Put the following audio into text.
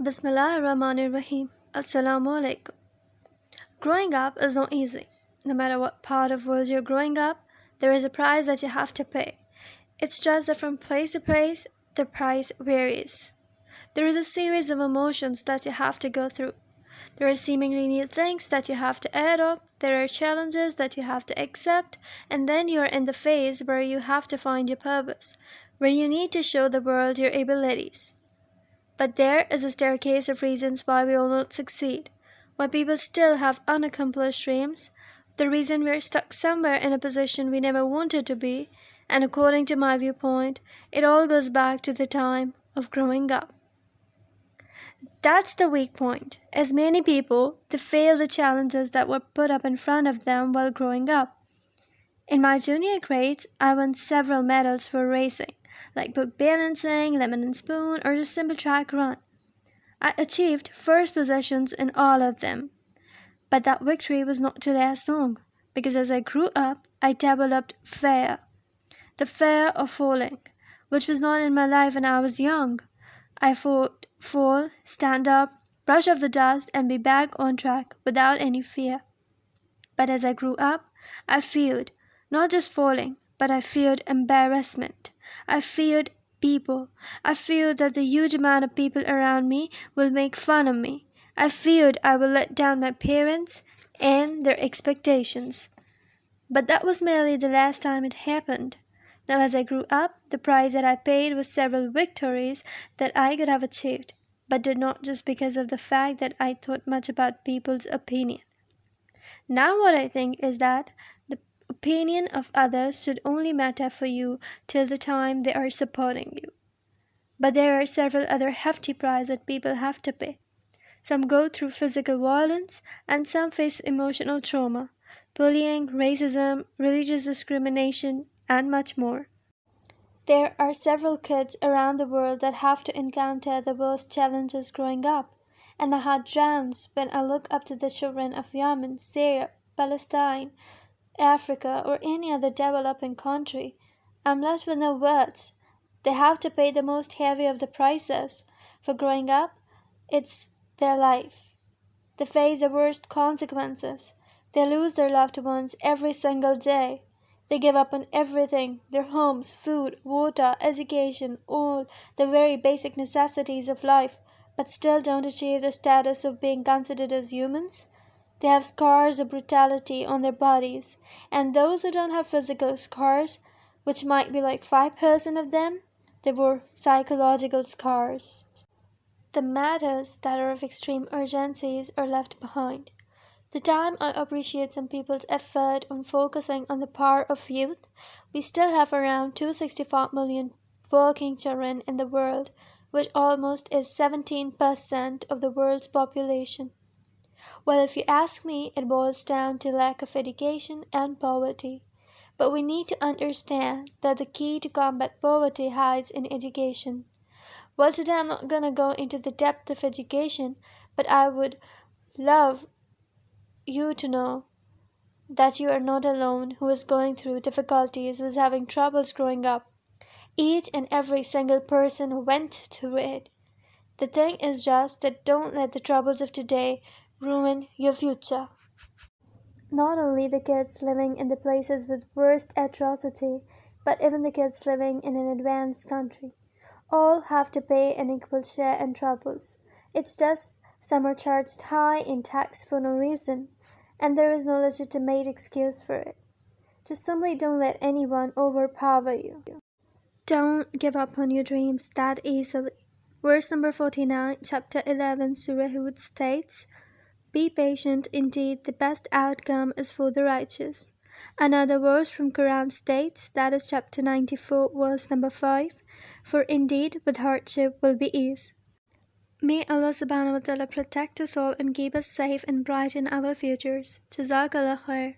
Bismillahirrahmanirrahim. Assalamu alaikum. Growing up is not easy. No matter what part of the world you're growing up, there is a price that you have to pay. It's just that from place to place, the price varies. There is a series of emotions that you have to go through. There are seemingly new things that you have to add up. There are challenges that you have to accept, and then you are in the phase where you have to find your purpose, where you need to show the world your abilities. But there is a staircase of reasons why we will not succeed, why people still have unaccomplished dreams, the reason we are stuck somewhere in a position we never wanted to be, and according to my viewpoint, it all goes back to the time of growing up. That's the weak point. As many people, they fail the challenges that were put up in front of them while growing up. In my junior grades, I won several medals for racing, like book balancing, lemon and spoon, or just simple track run. I achieved first positions in all of them. But that victory was not to last long, because as I grew up, I developed fear. The fear of falling, which was not in my life when I was young. I fought, fall, stand up, brush off the dust, and be back on track without any fear. But as I grew up, I feared not just falling, but I feared embarrassment. I feared people. I feared that the huge amount of people around me will make fun of me. I feared I will let down my parents and their expectations. But that was merely the last time it happened. Now as I grew up, the price that I paid was several victories that I could have achieved, but did not just because of the fact that I thought much about people's opinion. Now what I think is that the opinion of others should only matter for you till the time they are supporting you. But there are several other hefty prices that people have to pay. Some go through physical violence and some face emotional trauma, bullying, racism, religious discrimination, and much more. There are several kids around the world that have to encounter the worst challenges growing up, and my heart drowns when I look up to the children of Yemen, Syria, Palestine, Africa, or any other developing country. I'm left with no words. They have to pay the most heavy of the prices. For growing up, it's their life. They face the worst consequences. They lose their loved ones every single day. They give up on everything, their homes, food, water, education, all the very basic necessities of life, but still don't achieve the status of being considered as humans. They have scars of brutality on their bodies, and those who don't have physical scars, which might be like 5% of them, they were psychological scars. The matters that are of extreme urgencies are left behind. The time I appreciate some people's effort on focusing on the power of youth, we still have around 265 million working children in the world, which almost is 17% of the world's population. Well, if you ask me, it boils down to lack of education and poverty. But we need to understand that the key to combat poverty hides in education. Well, today I'm not going to go into the depth of education, but I would love you to know that you are not alone who is going through difficulties, who is having troubles growing up. Each and every single person went through it. The thing is just that don't let the troubles of today ruin your future. Not only the kids living in the places with worst atrocity, but even the kids living in an advanced country. All have to pay an equal share in troubles. It's just some are charged high in tax for no reason, and there is no legitimate excuse for it. Just simply don't let anyone overpower you. Don't give up on your dreams that easily. Verse number 49, chapter 11, Surah Hud states, "Be patient, indeed the best outcome is for the righteous." Another verse from Quran states, that is chapter 94, verse number 5, "For indeed with hardship will be ease." May Allah subhanahu wa ta'ala protect us all and keep us safe and brighten our futures. Jazakallah khair.